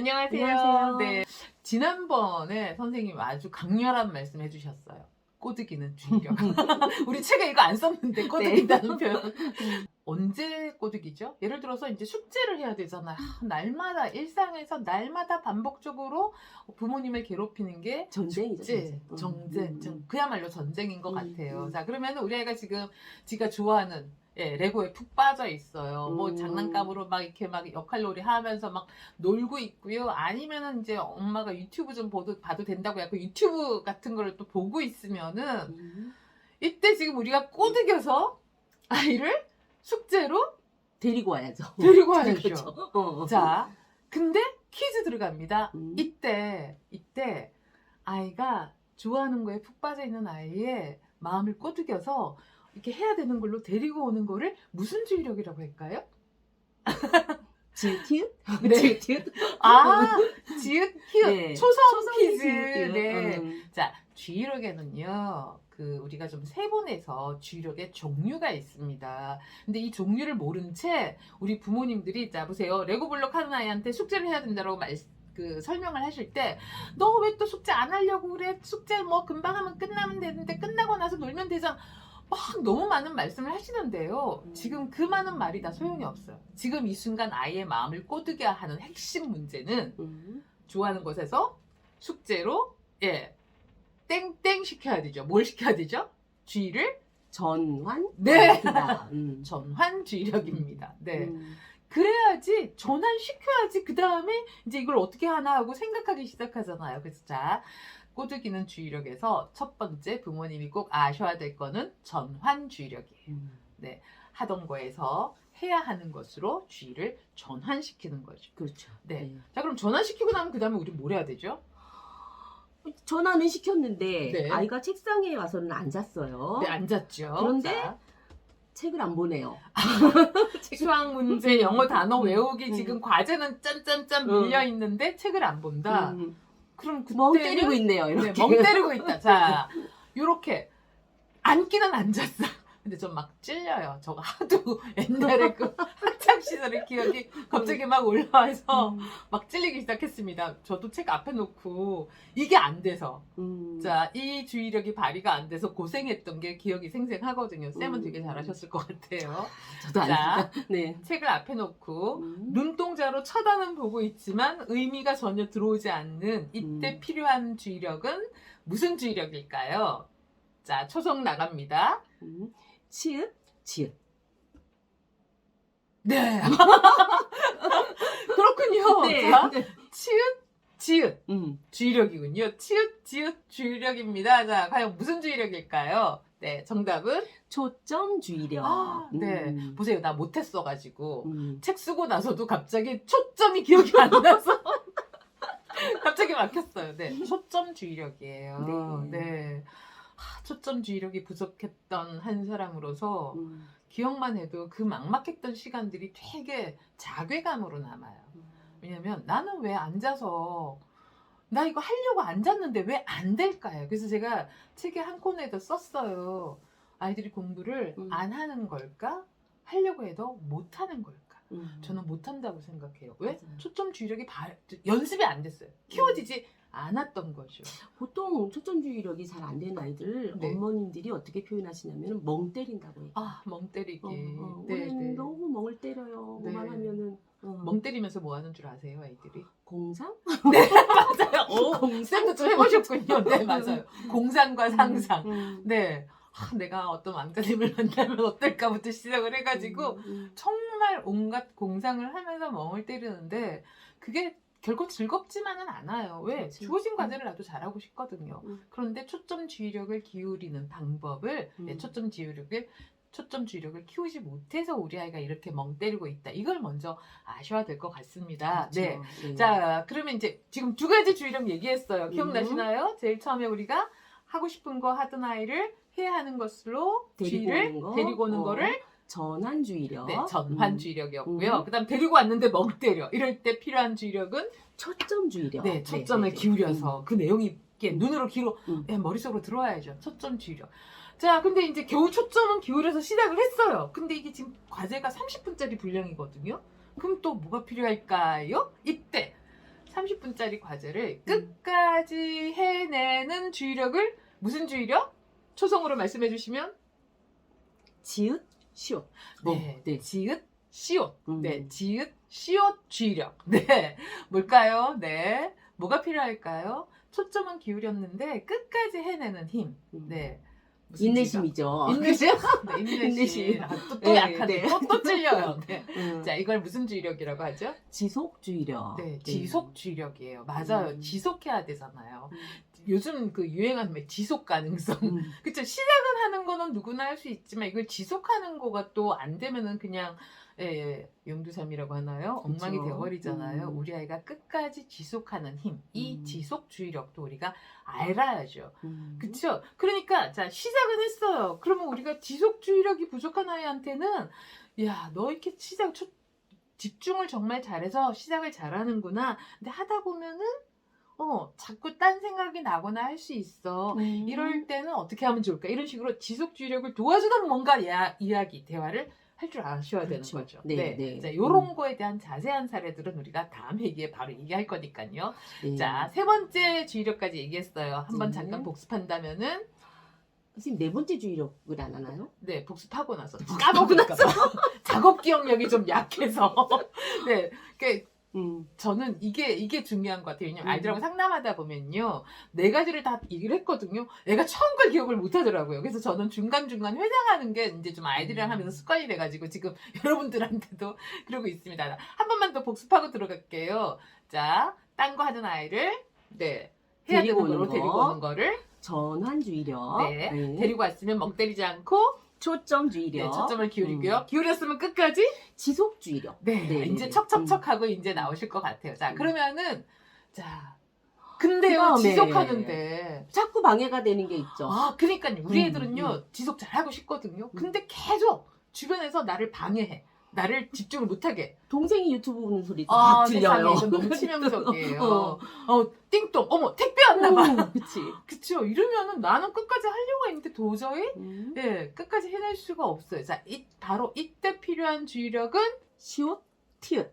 안녕하세요. 안녕하세요. 네. 지난번에 선생님이 아주 강렬한 말씀 해주셨어요. 꼬드기는 주의력. 우리 책에 이거 안 썼는데 꼬드긴다는 표현. 언제 꼬드기죠? 예를 들어서 이제 숙제를 해야 되잖아요. 날마다 일상에서 날마다 반복적으로 부모님을 괴롭히는 게 전쟁이죠. 숙제, 전쟁. 그야말로 전쟁인 것 같아요. 음. 자, 그러면 우리 아이가 지금 지가 좋아하는 레고에 푹 빠져 있어요. 뭐 장난감으로 막 이렇게 막 역할놀이 하면서 막 놀고 있고요. 아니면은 이제 엄마가 유튜브 좀 봐도 된다고 해서 유튜브 같은 거를 또 보고 있으면은 이때 지금 우리가 꼬드겨서 아이를 숙제로 데리고 와야죠. 데리고 와야죠. 그렇죠. 자, 근데 퀴즈 들어갑니다. 음. 이때 아이가 좋아하는 거에 푹 빠져 있는 아이의 마음을 꼬드겨서 이렇게 해야 되는 걸로 데리고 오는 거를 무슨 주의력이라고 할까요? 지읒 티읒? 네. 지읒 티읒? 아, 지읒, 히읗, 네. 초성 퀴즈. 지읒, 티읒. 네. 자, 주의력에는요, 우리가 좀 세분해서 주의력의 종류가 있습니다. 근데 이 종류를 모른 채 우리 부모님들이, 자, 보세요. 레고블록 하는 아이한테 숙제를 해야 된다고 설명을 하실 때, 너 왜 또 숙제 안 하려고 그래? 숙제 뭐 금방 하면 끝나면 되는데, 끝나고 나서 놀면 되잖아. 막 너무 많은 말씀을 하시는데요. 지금 그 많은 말이 다 소용이 없어요. 지금 이 순간 아이의 마음을 꼬드게 하는 핵심 문제는 좋아하는 곳에서 숙제로 땡땡 시켜야 되죠. 뭘 시켜야 되죠? 주의를 전환? 네. 전환주의력입니다. 네. 그래야지 전환시켜야지 그 다음에 이제 이걸 어떻게 하나 하고 생각하기 시작하잖아요. 그래서 자, 꼬드기는 주의력에서 첫 번째 부모님이 꼭 아셔야 될 거는 전환주의력이에요. 네, 하던 거에서 해야 하는 것으로 주의를 전환시키는 거죠. 그렇죠. 네. 자, 그럼 전환시키고 나면 그 다음에 우리 뭘 해야 되죠? 전환은 시켰는데 네. 아이가 책상에 와서는 앉았어요. 네, 앉았죠. 그런데 자, 책을 안 보네요. 수학 문제, 영어 단어 외우기 지금 과제는 짠짠짠 밀려 있는데 책을 안 본다. 그럼 그때는 멍 때리고 있네요. 이렇게. 네, 멍 때리고 있다. 자, 요렇게 앉기는 앉았어. 근데 좀 막 찔려요. 저거 하도 옛날에 그 학창 시절의 기억이 갑자기 막 올라와서 막 찔리기 시작했습니다. 저도 책 앞에 놓고 이게 안 돼서 자, 이 주의력이 발휘가 안 돼서 고생했던 게 기억이 생생하거든요. 쌤은 되게 잘하셨을 것 같아요. 저도 안 자, 네. 책을 앞에 놓고 눈동자로 쳐다는 보고 있지만 의미가 전혀 들어오지 않는 이때 필요한 주의력은 무슨 주의력일까요? 자, 초성 나갑니다. 치읓, 지읒. 네. 그렇군요. 네. 자, 치읓, 지읒. 음. 주의력이군요. 치읓, 지읒 주의력입니다. 자, 과연 무슨 주의력일까요? 네, 정답은? 초점 주의력. 아, 네. 보세요. 나 못했어가지고. 음. 책 쓰고 나서도 갑자기 초점이 기억이 안 나서. 갑자기 막혔어요. 네. 초점 주의력이에요. 네. 네. 초점 주의력이 부족했던 한 사람으로서 기억만 해도 그 막막했던 시간들이 되게 자괴감으로 남아요. 왜냐면 나는 왜 앉아서 나 이거 하려고 앉았는데 왜 안 될까요? 그래서 제가 책에 한 코너에도 썼어요. 아이들이 공부를 안 하는 걸까? 하려고 해도 못 하는 걸까? 저는 못 한다고 생각해요. 왜? 맞아요. 초점 주의력이 연습이 안 됐어요. 키워지지 않았던 거죠. 보통 초점 주의력이 잘 안 되는 아이들 네. 어머님들이 어떻게 표현하시냐면 멍 때린다고 해요. 아, 멍 때리기. 네, 우리는 네. 너무 멍을 때려요. 네. 뭐만 하면은 멍 때리면서 뭐 하는 줄 아세요, 아이들이? 공상? 네, 맞아요. 오, 공상? 쌤도 좀 해보셨군요. 네, 맞아요. 공상과 상상. 네. 내가 어떤 왕자님을 만나면 어떨까부터 시작을 해가지고 정말 온갖 공상을 하면서 멍을 때리는데 그게 결코 즐겁지만은 않아요. 왜? 그치. 주어진 과제를 나도 잘하고 싶거든요. 그런데 초점 주의력을 기울이는 방법을 초점 주의력을 키우지 못해서 우리 아이가 이렇게 멍 때리고 있다. 이걸 먼저 아셔야 될 것 같습니다. 그렇죠. 네. 네. 자, 그러면 이제 지금 두 가지 주의력 얘기했어요. 기억나시나요? 제일 처음에 우리가 하고 싶은 거 하던 아이를 해야 하는 것으로 데리고 오는 거를 전환 주의력. 네, 전환 주의력이었고요. 그다음 데리고 왔는데 멍 때려. 이럴 때 필요한 주의력은 초점 주의력. 네, 초점을 기울여서 그 내용이 이렇게 눈으로 네, 머릿속으로 들어와야죠. 초점 주의력. 자, 근데 이제 겨우 초점은 기울여서 시작을 했어요. 근데 이게 지금 과제가 30분짜리 분량이거든요. 그럼 또 뭐가 필요할까요? 이때 점짜리 과제를 끝까지 해내는 주의력을 무슨 주의력? 초성으로 말씀해 주시면 지읒, 시옷. 네, 네. 지읒, 시옷. 음. 네, 지읒, 시옷 주의력. 네, 뭘까요? 네, 뭐가 필요할까요? 초점은 기울였는데 끝까지 해내는 힘. 네, 무슨 인내심이죠. 인내심? 네, 인내심. 인내심. 아, 또 네, 약하네. 네. 또 찔려요. 네. 음. 자, 이걸 무슨 주의력이라고 하죠? 지속주의력. 네, 지속 주의력이에요. 맞아요. 음. 지속해야 되잖아요. 음. 요즘 그 유행하는 말 지속 가능성. 그쵸? 시작은 하는 거는 누구나 할 수 있지만 이걸 지속하는 거가 또 안 되면은 그냥 용두삼이라고 하나요? 엉망이 그쵸. 되어버리잖아요. 우리 아이가 끝까지 지속하는 힘, 이 음. 지속 주의력도 우리가 알아야죠. 음. 그쵸? 그러니까 자 시작은 했어요. 그러면 우리가 지속 주의력이 부족한 아이한테는 야, 너 이렇게 집중을 정말 잘해서 시작을 잘하는구나. 근데 하다 보면은 자꾸 딴 생각이 나거나 할 수 있어. 이럴 때는 어떻게 하면 좋을까? 이런 식으로 지속주의력을 도와주는 뭔가 이야기, 대화를 할 줄 아셔야 그렇죠. 되는 거죠. 네, 네. 자, 요런 거에 대한 자세한 사례들은 우리가 다음 회기에 바로 얘기할 거니까요. 네. 자, 세 번째 주의력까지 얘기했어요. 한번 네. 잠깐 복습한다면 선생님 네 번째 주의력을 안 하나요? 네, 복습하고 나서 복습하고 까먹으니까 작업 기억력이 좀 약해서 네, 저는 이게 중요한 것 같아요. 왜냐면 아이들하고 상담하다 보면요. 네 가지를 다 얘기를 했거든요. 애가 처음 걸 기억을 못 하더라고요. 그래서 저는 중간중간 회상하는 게 이제 좀 아이들이랑 하면서 습관이 돼가지고 지금 여러분들한테도 그러고 있습니다. 한 번만 더 복습하고 들어갈게요. 자, 딴 거 하는 아이를, 네. 해야 되는 거로 데리고 오는 거를. 전환주의력. 네. 데리고 왔으면 멍 때리지 않고. 초점주의력. 네, 초점을 기울이고요. 기울였으면 끝까지. 지속주의력. 네, 이제 척척척하고 이제 나오실 것 같아요. 자, 그러면은 자, 근데요 그다음에 지속하는데 자꾸 방해가 되는 게 있죠. 그러니까요. 우리 애들은요 지속 잘하고 싶거든요. 근데 계속 주변에서 나를 방해해. 나를 집중을 못하게. 동생이 유튜브 보는 소리 다 들려요. 이건 너무 치명적이에요. 띵동, 어머 택배 왔나 봐. 그치. 그쵸. 이러면은 나는 끝까지 하려고 했는데 도저히 끝까지 해낼 수가 없어요. 자, 바로 이때 필요한 주의력은 시옷, 티읕.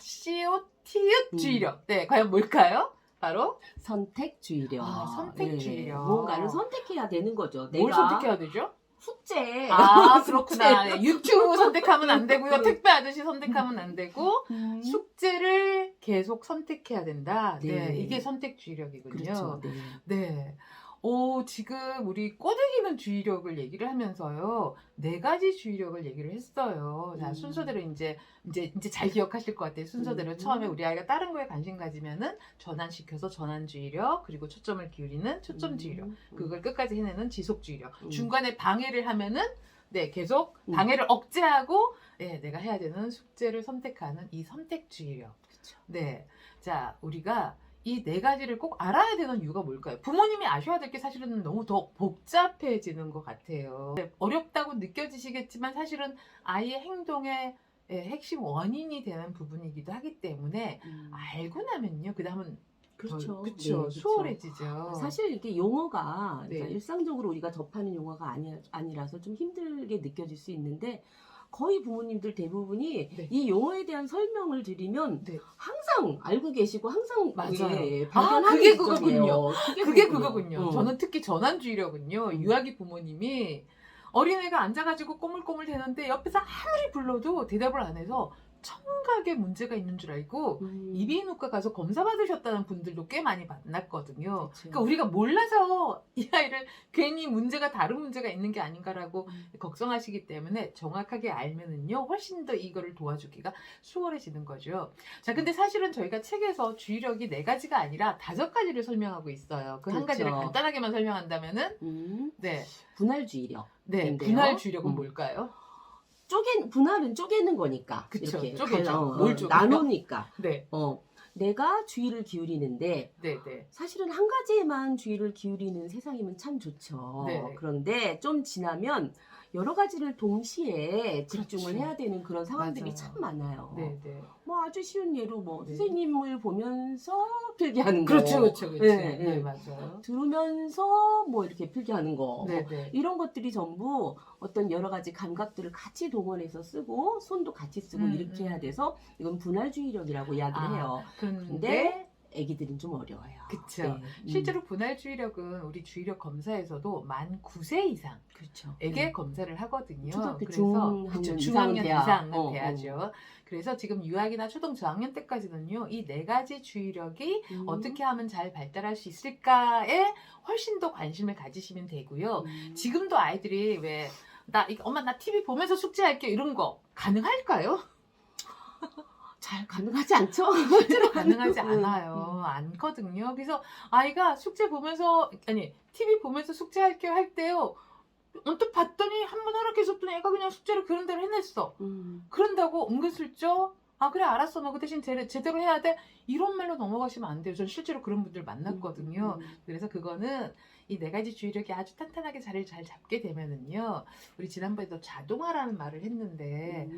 시옷, 티읕 주의력. 네, 과연 뭘까요? 바로 선택주의력. 선택주의력. 뭔가를 선택해야 되는 거죠. 뭘 내가 선택해야 되죠? 숙제. 그렇구나. 네, 유튜브 선택하면 안 되고요. 택배 아저씨 선택하면 안 되고 숙제를 계속 선택해야 된다. 네, 이게 선택주의력이군요. 그렇죠. 네. 지금 우리 꼬드기는 주의력을 얘기를 하면서요. 네 가지 주의력을 얘기를 했어요. 자, 순서대로 이제 잘 기억하실 것 같아요. 순서대로 처음에 우리 아이가 다른 거에 관심 가지면은 전환시켜서 전환주의력, 그리고 초점을 기울이는 초점주의력, 그걸 끝까지 해내는 지속주의력. 중간에 방해를 하면은 네, 계속 방해를 억제하고 내가 해야 되는 숙제를 선택하는 이 선택주의력. 그렇죠. 네. 자, 우리가 이 네 가지를 꼭 알아야 되는 이유가 뭘까요? 부모님이 아셔야 될 게 사실은 너무 더 복잡해지는 것 같아요. 어렵다고 느껴지시겠지만 사실은 아이의 행동의 핵심 원인이 되는 부분이기도 하기 때문에 알고 나면요. 그 다음은 그렇죠. 그렇죠. 수월해지죠. 사실 이게 용어가 네. 일상적으로 우리가 접하는 용어가 아니라서 좀 힘들게 느껴질 수 있는데 거의 부모님들 대부분이 이 용어에 대한 설명을 드리면 항상 알고 계시고 항상 맞아요. 발견하는 그게 지점이에요. 그거군요. 그게 그거군요. 저는 특히 전환주의력은요. 유아기 부모님이 어린애가 앉아가지고 꼬물꼬물 대는데 옆에서 아무리 불러도 대답을 안 해서 청각에 문제가 있는 줄 알고 이비인후과 가서 검사 받으셨다는 분들도 꽤 많이 만났거든요. 그쵸. 그러니까 우리가 몰라서 이 아이를 괜히 다른 문제가 있는 게 아닌가라고 걱정하시기 때문에 정확하게 알면은요 훨씬 더 이거를 도와주기가 수월해지는 거죠. 자, 근데 사실은 저희가 책에서 주의력이 4가지가 아니라 5가지를 설명하고 있어요. 그 한 가지를 간단하게만 설명한다면은 분할주의력. 네, 분할주의력은 뭘까요? 분할은 쪼개는 거니까. 그쵸, 이렇게 쪼개죠. 뭘 쪼개요? 나누니까. 네. 내가 주의를 기울이는데 사실은 한 가지에만 주의를 기울이는 세상이면 참 좋죠. 그런데 좀 지나면 여러 가지를 동시에 집중을 해야 되는 그런 상황들이 참 많아요. 뭐 아주 쉬운 예로 선생님을 보면서 필기하는 거. 그렇죠. 네, 맞아요. 들으면서 뭐 이렇게 필기하는 거. 이런 것들이 전부 어떤 여러 가지 감각들을 같이 동원해서 쓰고 손도 같이 쓰고 이렇게 해야 돼서 이건 분할주의력이라고 이야기를 해요. 그런데 애기들은 좀 어려워요. 그쵸. 네. 실제로 분할 주의력은 우리 주의력 검사에서도 만 9세 이상 그렇죠. 에게 검사를 하거든요. 초등학교 그래서 중학년 그쵸, 이상은 중학년 돼야. 이상은 돼야죠. 그래서 지금 유아기나 초등 저학년 때까지는요, 이 네 가지 주의력이 어떻게 하면 잘 발달할 수 있을까에 훨씬 더 관심을 가지시면 되고요. 지금도 아이들이 왜 엄마 나 TV 보면서 숙제할게 이런 거 가능할까요? 잘 가능하지 않죠? 실제로 가능하지 않아요. 않거든요. 그래서 아이가 숙제 보면서 TV 보면서 숙제할게 할 때요. 언뜻 봤더니 한 번 허락해줬더니 애가 그냥 숙제를 그런 대로 해냈어. 그런다고 은근슬쩍 아 그래 알았어 너 그 대신 제대로 해야 돼 이런 말로 넘어가시면 안 돼요. 전 실제로 그런 분들 만났거든요. 그래서 그거는 이 네 가지 주의력이 아주 탄탄하게 자리를 잘 잡게 되면은요. 우리 지난번에도 자동화라는 말을 했는데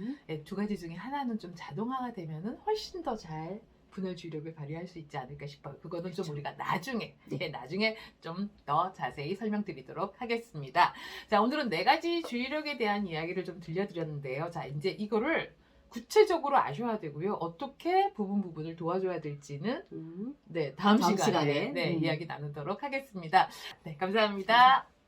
두 가지 중에 하나는 좀 자동화가 되면은 훨씬 더 잘 분할 주의력을 발휘할 수 있지 않을까 싶어요. 그거는 그렇죠. 좀 우리가 나중에 네. 나중에 좀 더 자세히 설명드리도록 하겠습니다. 자, 오늘은 네 가지 주의력에 대한 이야기를 좀 들려드렸는데요. 자, 이제 이거를 구체적으로 아셔야 되고요. 어떻게 부분을 도와줘야 될지는 네, 다음 시간에 네, 이야기 나누도록 하겠습니다. 네, 감사합니다.